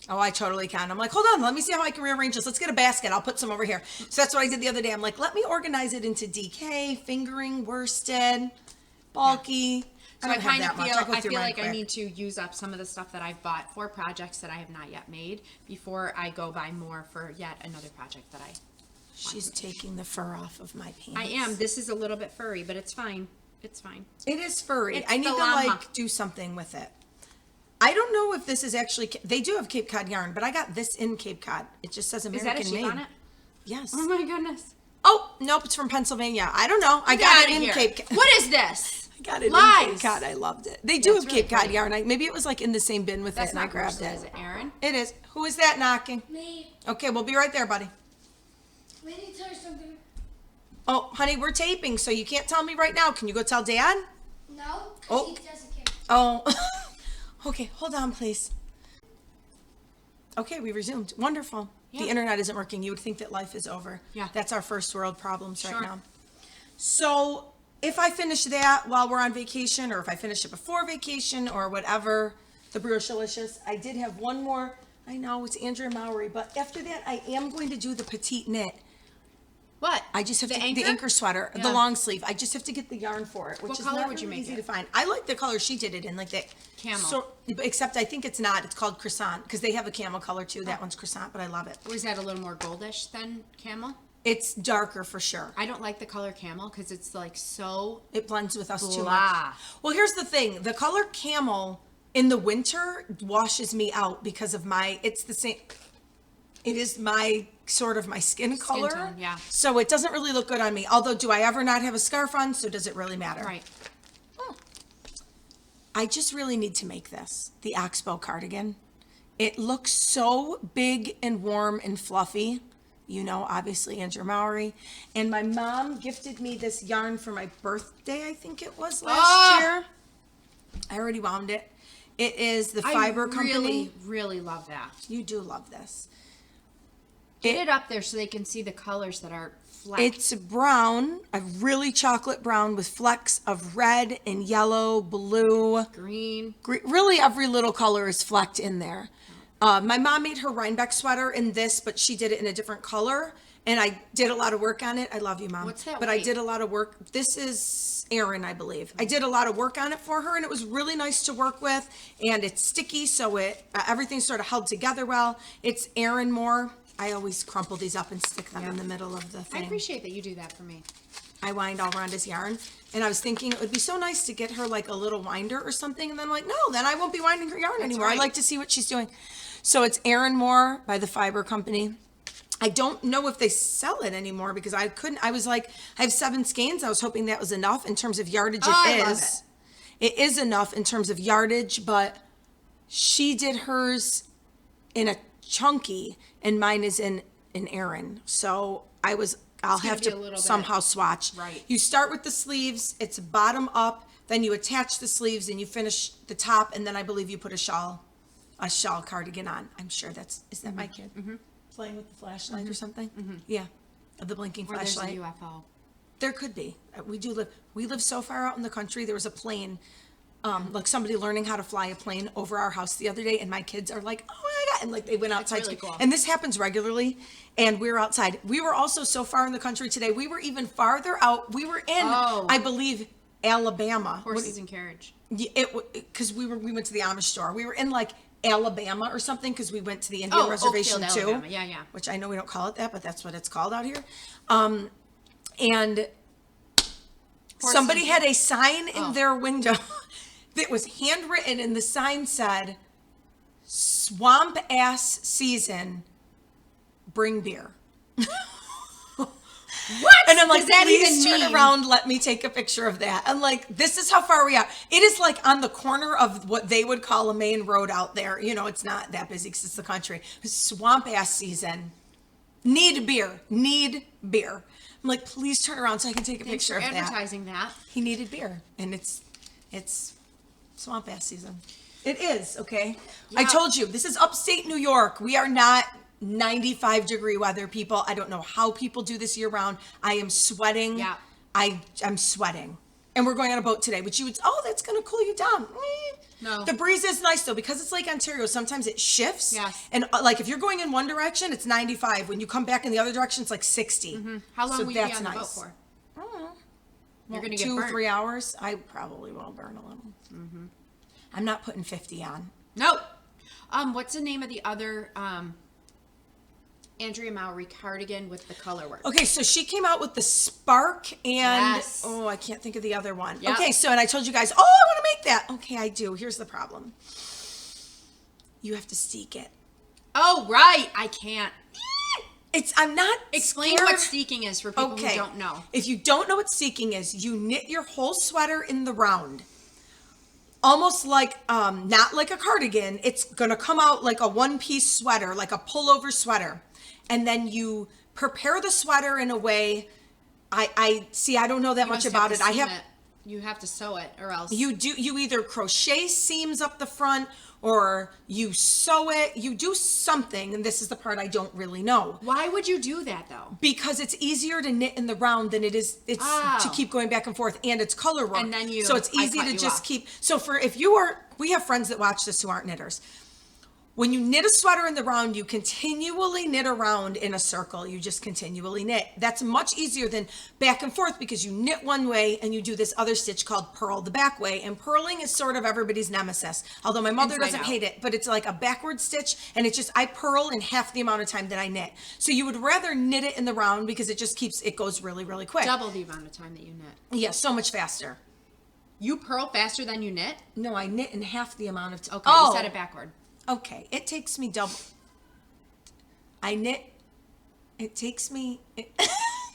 Oh, I totally can. I'm like, hold on, let me see how I can rearrange this. Let's get a basket. I'll put some over here. So that's what I did the other day. I'm like, let me organize it into DK, fingering, worsted, bulky.
So
I
I
don't
kind
have
of
that much.
feel,
I'll go
I
through
feel
mine
like I
quick.
need to use up some of the stuff that I've bought for projects that I have not yet made before I go buy more for yet another project that I
She's taking the fur off of my pants.
I am. This is a little bit furry, but it's fine. It's fine.
It is furry.
It's
I need
the
to
llama.
do something with it. I don't know if this is actually, they do have Cape Cod yarn, but I got this in Cape Cod. It just says
Is
American
that a sheep
made.
on it?
Yes.
Oh my goodness.
Oh, nope, it's from Pennsylvania. I don't know. I
Get
got
outta
it in
here.
Cape Cod.
What is this?
I got it in
Lies.
Cape Cod. I loved it. They do
That's
have
really
Cape Cod
pretty.
yarn. Maybe it was in the same bin with
That's
it and I
not
grabbed
worsted,
it.
is it, Aaron?
It is. Who is that knocking?
Me.
Okay, we'll be right there, buddy.
Let me tell you something.
Oh, honey, we're taping, so you can't tell me right now. Can you go tell Dad?
No,
Oh.
he doesn't care.
Oh, okay. Hold on, please. Okay, we resumed. Wonderful. The
Yeah.
internet isn't working. You would think that life is over.
Yeah.
That's our first world problems right
Sure.
now. So if I finish that while we're on vacation, or if I finish it before vacation, or whatever, the Brioche-licious, I did have one more. I know it's Andrea Mowry, but after that, I am going to do the petite knit.
What?
I just have
The
the
anchor?
anchor sweater, the
Yeah.
long sleeve. I just have to get the yarn for it, which
What
is
color
not
would you
really
make
easy
it?
to find. I like the color she did it in, that
Camel.
So, except I think it's not. It's called croissant because they have a camel color too. That one's croissant, but I love it.
Was that a little more goldish than camel?
It's darker for sure.
I don't like the color camel because it's so
It blends with us too
blah.
much. Well, here's the thing: the color camel in the winter washes me out because of it's the same. It is my my skin color.
tone, yeah.
So it doesn't really look good on me. Although, do I ever not have a scarf on? So does it really matter?
right.
I just really need to make this, the Oxbow Cardigan. It looks so big and warm and fluffy. Obviously Andrea Mowry. And my mom gifted me this yarn for my birthday, I think it was last year. I already wound it. It is the Fiber
I
Company.
really love that.
You do love this.
Get it up there so they can see the colors that are flecked.
It's brown, a really chocolate brown with flecks of red and yellow, blue.
green.
Really every little color is flecked in there. My mom made her Rhinebeck sweater in this, but she did it in a different color. And I did a lot of work on it. I love you, Mom.
What's that
But I
weight?
did a lot of work. This is Erin, I believe. I did a lot of work on it for her, and it was really nice to work with. And it's sticky, so everything's sort of held together well. It's Erin Moore. I always crumple these up and stick them in the middle of the
I
thing.
appreciate that you do that for me.
I wind all Rhonda's yarn, and I was thinking it would be so nice to get her like a little winder or something, and then I'm like, no, then I won't be winding her yarn anymore.
right.
I like to see what she's doing. So it's Erin Moore by the Fiber Company. I don't know if they sell it anymore because I was like, I have 7 skeins. I was hoping that was enough in terms of yardage.
I love it.
It is enough in terms of yardage, but she did hers in a chunky and mine is in an Erin. So I'll have
be a little
to
bit-
somehow swatch.
Right.
You start with the sleeves, it's bottom up, then you attach the sleeves and you finish the top, and then I believe you put a shawl cardigan on. I'm sure is that my kid? Playing with the flashlight or something? Yeah. The blinking
Or there's a
flashlight.
UFO.
There could be. We live so far out in the country. There was a plane, like somebody learning how to fly a plane over our house the other day, and my kids are like, oh my God. And like they went outside.
really cool.
And this happens regularly. And we're outside. We were also so far in the country today. We were even farther out. We were in, I believe, Alabama.
Horses and carriage.
Because we went to the Amish store. We were in like Alabama or something because we went to the Indian reservation
Oakfield,
too.
Alabama. Yeah.
Which I know we don't call it that, but that's what it's called out here. And somebody had a sign in their window that was handwritten, and the sign said, "Swamp ass season, bring beer."
What?
And I'm like,
does that
please
even
turn
mean?
around, let me take a picture of that. I'm like, this is how far we are. It is like on the corner of what they would call a main road out there. You know, it's not that busy because it's the country. Swamp ass season. Need beer. I'm like, please turn around so I can take a
Thanks
picture
for
of that.
advertising that.
He needed beer, and it's swamp ass season. It is, okay? I
Yeah.
told you, this is upstate New York. We are not 95-degree weather, people. I don't know how people do this year round. I am sweating.
Yeah.
I'm sweating. And we're going on a boat today, which you would, that's going to cool you down.
No.
The breeze is nice though, because it's Lake Ontario. Sometimes it shifts.
Yes.
And like if you're going in one direction, it's 95. When you come back in the other direction, it's like 60.
How long
So
will you be
that's
on the boat
nice.
for?
You're
You're gonna get
2-3
burnt.
hours. I probably will burn a little. I'm not putting 50 on.
No. What's the name of the other Andrea Mowry cardigan with the color work?
Okay, so she came out with the Spark and
Yes.
I can't think of the other one.
Yep.
Okay, so and I told you guys, I want to make that. Okay, I do. Here's the problem. You have to steek it.
Oh, right. I can't.
I'm not
Explain
scared.
what steeking is for people who don't know.
If you don't know what steeking is, you knit your whole sweater in the round. Almost like, not like a cardigan. It's going to come out like a one-piece sweater, like a pullover sweater. And then you prepare the sweater in a way, I don't know that
You
much
must
about
have
it.
to seam it. You have to sew it or else.
You either crochet seams up the front or you sew it. You do something, and this is the part I don't really know.
Why would you do that though?
Because it's easier to knit in the round than it is to keep going back and forth, and it's color work.
And then
so it's easy
cut
to
you
just
off.
keep. So we have friends that watch this who aren't knitters. When you knit a sweater in the round, you continually knit around in a circle. You just continually knit. That's much easier than back and forth because you knit one way and you do this other stitch called purl the back way. And purling is sort of everybody's nemesis. Although my mother
Inside
doesn't
out.
hate it, but it's like a backward stitch, and it's just, I purl in half the amount of time that I knit. So you would rather knit it in the round because it goes really, really quick.
Double the amount of time that you knit.
Yeah, so much faster.
You purl faster than you knit?
No, I knit in half the amount of time.
Okay, you said it backward.
Okay, it takes me double. I knit. It takes me.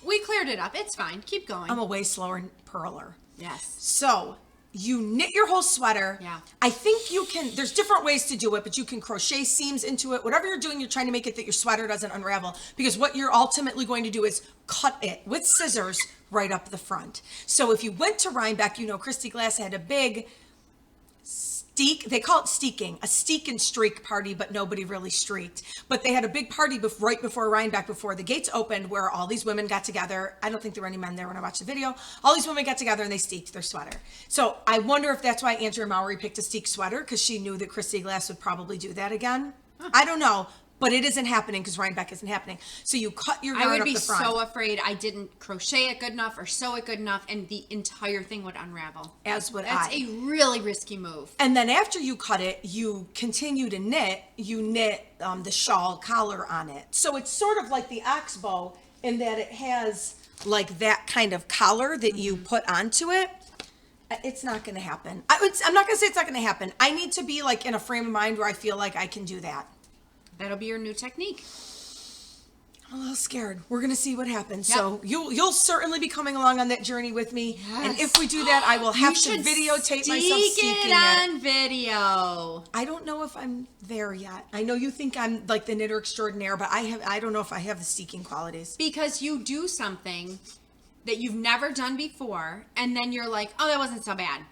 We cleared it up. It's fine. Keep going.
I'm a way slower purler.
Yes.
So you knit your whole sweater.
Yeah.
I think you can. There's different ways to do it, but you can crochet seams into it. Whatever you're doing, you're trying to make it that your sweater doesn't unravel. Because what you're ultimately going to do is cut it with scissors right up the front. So if you went to Rhinebeck, Christy Glass had a big steek, they call it steeking, a steek and streak party, but nobody really streaked. But they had a big party right before Rhinebeck, before the gates opened, where all these women got together. I don't think there were any men there when I watched the video. All these women got together and they steeked their sweater. So I wonder if that's why Andrea Mowry picked a steek sweater, because she knew that Christy Glass would probably do that again. I don't know. but it isn't happening because Rhinebeck isn't happening. So you cut your yarn
I would
up
be
the front.
so afraid I didn't crochet it good enough or sew it good enough, and the entire thing would unravel.
As would
That's
I.
a really risky move.
And then after you cut it, you continue to knit. You knit the shawl collar on it. So it's sort of like the Oxbow in that it has like that kind of collar that you put onto it. It's not going to happen. I'm not going to say it's not going to happen. I need to be like in a frame of mind where I feel like I can do that.
That'll be your new technique.
I'm a little scared. We're going to see what happens.
Yep.
So you'll certainly be coming along on that journey with me.
Yes.
And if we do that, I will have to
You should
videotape myself
sneak
seeking
it on video.
I don't know if I'm there yet. I know you think I'm like the knitter extraordinaire, but I don't know if I have the seeking qualities.
Because you do something that you've never done before, and then you're like, oh, that wasn't so bad.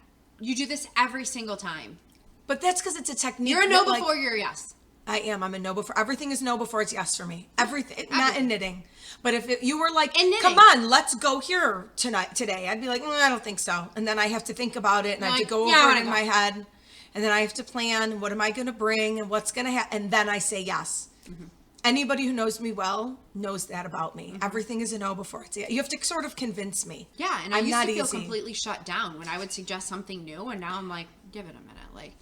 You do this every single time.
But that's because it's a technique.
You're a no
that, like,
before you're a yes.
I am. I'm a no before. Everything is no before it's yes for me. Everything. Not in knitting. But if you were like,
In knitting.
come on, let's go here today. I'd be like, I don't think so. And then I have to think about it and I have to
Like,
go
yeah, I
over it
wanna
in
go.
my head. And then I have to plan what am I going to bring and what's going to happen. And then I say yes.
Mm-hmm.
Anybody who knows me well knows that about me. Everything is a no before it's a yes. You have to sort of convince me.
Yeah, and I
I'm
used
not
to feel
easy.
completely shut down when I would suggest something new, and now I'm like, give it a minute. Like,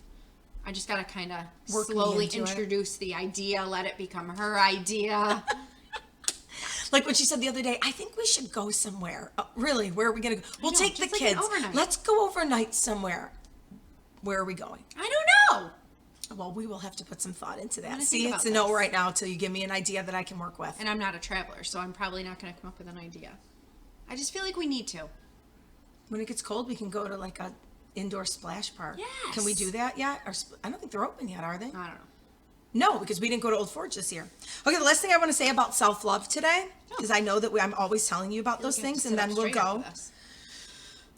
I just gotta kind of
Work me
slowly
into it.
introduce the idea, let it become her idea.
Like what she said the other day, I think we should go somewhere. Really, where are we going to go? We'll
know,
take the
just like an
kids.
overnight.
Let's go overnight somewhere. Where are we going?
I don't know.
Well, we will have to put some thought into that.
gonna
See,
think
it's
about
a no
this.
right now until you give me an idea that I can work with.
And I'm not a traveler, so I'm probably not gonna come up with an idea. I just feel like we need to.
When it gets cold, we can go to like a indoor splash park.
Yes.
Can we do that yet? I don't think they're open yet, are they?
I don't know.
No, because we didn't go to Old Forge this year. Okay, the last thing I want to say about self-love today, because I know that I'm always telling you about those
Like, I have
things,
to
and
sit up
then we'll
straight after
go.
this.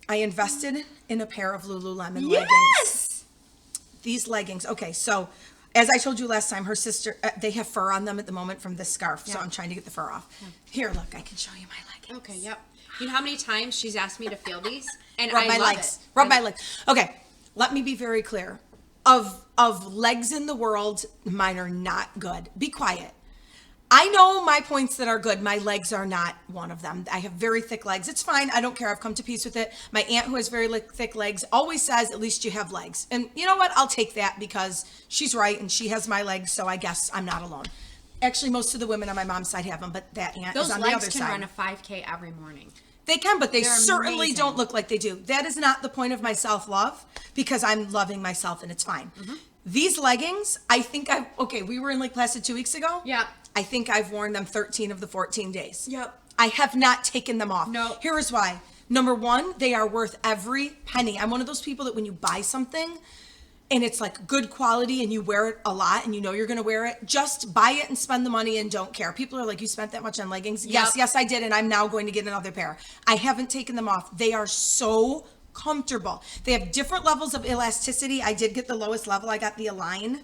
I invested in a pair of Lululemon leggings.
Yes.
These leggings. Okay, so as I told you last time, her sister, they have fur on them at the moment from this scarf, so
Yeah.
I'm trying to get the fur off. Here, look, I can show you my leggings.
Okay. Yep. You know how many times she's asked me to feel these, and
Rub
I
my
love
legs.
it.
Rub my legs. Okay, let me be very clear. Of legs in the world, mine are not good. Be quiet. I know my points that are good. My legs are not one of them. I have very thick legs. It's fine. I don't care. I've come to peace with it. My aunt, who has very thick legs, always says, at least you have legs. And you know what? I'll take that because she's right and she has my legs, so I guess I'm not alone. Actually, most of the women on my mom's side have them, but that aunt
Those
is on the
legs
other
can
side.
run a 5K every morning.
They can, but they
They're
certainly
amazing.
don't look like they do. That is not the point of my self-love because I'm loving myself and it's fine.
Mm-hmm.
These leggings, I think we were in Lake Placid 2 weeks ago.
Yeah.
I think I've worn them 13 of the 14 days.
Yep.
I have not taken them off.
No.
Here is why. Number one, they are worth every penny. I'm one of those people that when you buy something and it's like good quality and you wear it a lot and you know you're going to wear it, just buy it and spend the money and don't care. People are like, you spent that much on leggings?
Yep.
Yes, I did. And I'm now going to get another pair. I haven't taken them off. They are so comfortable. They have different levels of elasticity. I did get the lowest level. I got the Align.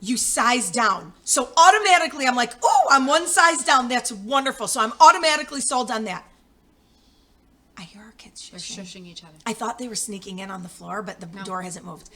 You size down. So automatically I'm like, oh, I'm one size down. That's wonderful. So I'm automatically sold on that. I hear our kids
They're
shushing.
shushing each other.
I thought they were sneaking in on the floor, but the door hasn't moved.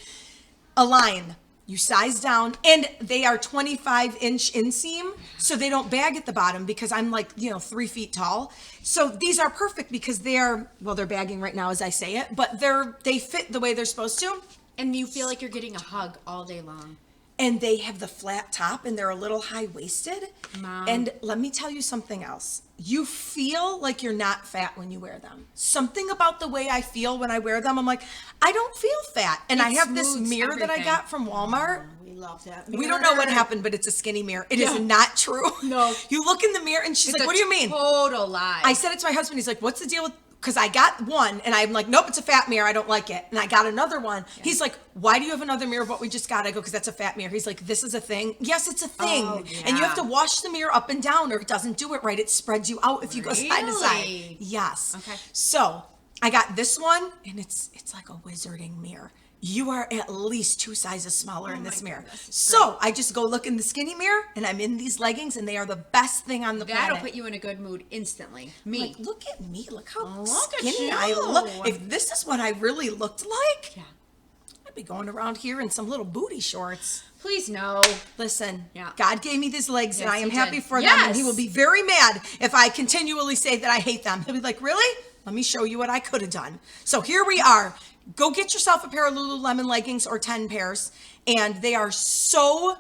Align. You size down, and they are 25-inch inseam, so they don't bag at the bottom because I'm like, 3 feet tall. So these are perfect because they're bagging right now as I say it, but they fit the way they're supposed to.
And you feel like you're getting a hug all day long.
And they have the flat top and they're a little high-waisted.
Mom.
And let me tell you something else. You feel like you're not fat when you wear them. Something about the way I feel when I wear them, I'm like, I don't feel fat. And I
It
have this
smooths
mirror that I
everything.
got from Walmart.
We love that.
We don't know what happened, but it's a skinny mirror. It is not true.
No.
You look in the mirror and she's
It's
like,
a
what do you mean?
Total lie.
I said it to my husband. He's like, what's the deal with, because I got one and I'm like, nope, it's a fat mirror. I don't like it. And I got another one. Yeah. He's like, why do you have another mirror of what we just got? I go, because that's a fat mirror. He's like, this is a thing. Yes, it's a thing.
Oh, yeah.
And you have to wash the mirror up and down or it doesn't do it right. It spreads you out if you go side to side.
Really?
Yes.
Okay.
So I got this one and it's like a wizarding mirror. You are at least 2 sizes smaller in this mirror. So I just go look in the skinny mirror and I'm in these leggings and they are the best thing on the planet.
That'll put you in a good mood instantly. Me.
Like, look at me. Look how
Look at
skinny
you.
I look. If this is what I really looked like,
Yeah.
I'd be going around here in some little booty shorts.
Please no.
Listen,
Yeah.
God gave me these legs, and
Yes,
I am
he
happy
did.
for them,
Yes.
and he will be very mad if I continually say that I hate them. He'll be like, really? Let me show you what I could have done. So here we are. Go get yourself a pair of Lululemon leggings or 10 pairs, and they are so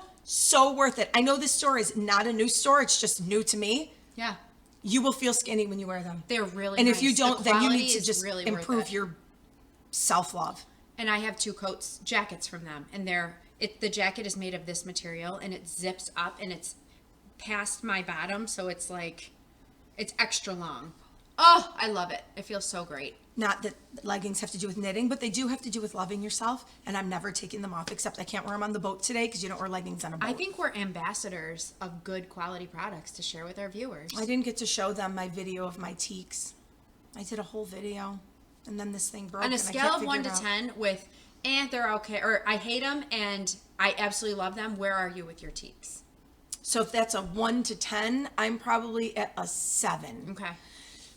worth it. I know this store is not a new store. It's just new to me.
Yeah.
You will feel skinny when you wear them.
They're really
And
nice.
if you don't,
The
then you
quality
need to
is
just
really worth
improve
it.
your self-love.
And I have 2 jackets from them, and the jacket is made of this material, and it zips up, and it's past my bottom, so it's like, it's extra long. Oh, I love it. It feels so great.
Not that leggings have to do with knitting, but they do have to do with loving yourself, and I'm never taking them off, except I can't wear them on the boat today because you don't wear leggings on a boat.
I think we're ambassadors of good quality products to share with our viewers.
I didn't get to show them my video of my teaks. I did a whole video, and then this thing broke.
On a
and I
scale
can't
of 1
figure
to
it out.
10, with, they're okay, or I hate them and I absolutely love them, where are you with your teaks?
So if that's a 1 to 10, I'm probably at a 7.
Okay.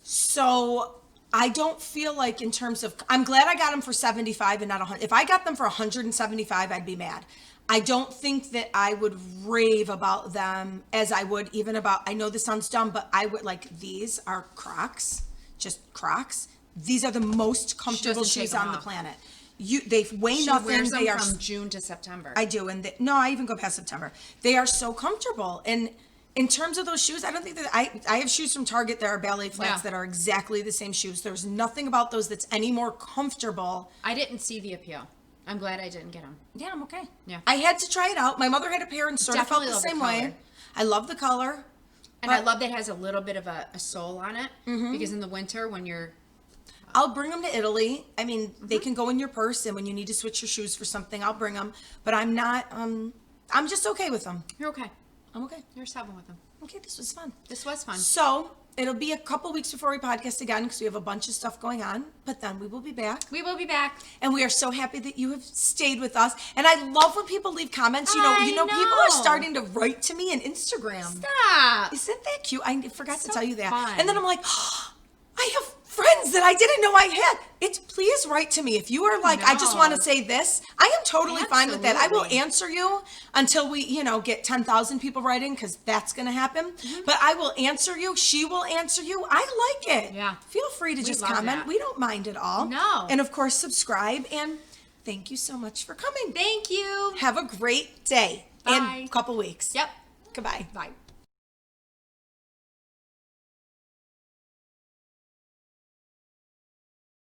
So I don't feel like in terms of, I'm glad I got them for 75 and not 100. If I got them for 175, I'd be mad. I don't think that I would rave about them as I would even about, I know this sounds dumb, but I would like, these are Crocs, just Crocs. These are the most comfortable
doesn't take
shoes
them
on the
off.
planet. They weigh
She
nothing.
wears them
They are
from June to September.
I do, and no, I even go past September. They are so comfortable, and in terms of those shoes, I don't think that I have shoes from Target that are ballet flats
Yeah.
that are exactly the same shoes. There's nothing about those that's any more comfortable.
I didn't see the appeal. I'm glad I didn't get them.
Yeah, I'm okay.
Yeah.
I had to try it out. My mother had a pair and sort
Definitely
of
love
felt
the
the same
color.
way. I love the color.
And I love that it has a little bit of a sole on it, because in the winter when you're,
I'll bring them to Italy. I mean, they can go in your purse, and when you need to switch your shoes for something, I'll bring them. But I'm not. I'm just okay with them.
you're okay.
I'm okay.
You're 7 with them.
Okay, this was fun.
This was fun.
So it'll be a couple weeks before we podcast again because we have a bunch of stuff going on. But then we will be back.
We will be back.
And we are so happy that you have stayed with us. And I love when people leave comments. You
I
know, people are
know.
starting to write to me on Instagram.
Stop.
Isn't that cute? I forgot to
So
tell you that.
fun.
And then I'm like, oh, I have friends that I didn't know I had. Please write to me if you are like, I just
No.
want to say this. I am totally fine with that. I will
Absolutely.
answer you until we, get 10,000 people writing because that's going to happen. But I will answer you. She will answer you. I like it.
Yeah.
Feel free to just
love
comment.
that.
We don't mind at all.
No.
And of course, subscribe. And thank you so much for coming.
Thank you.
Have a great day
Bye.
and couple weeks.
Yep.
Goodbye.
Bye.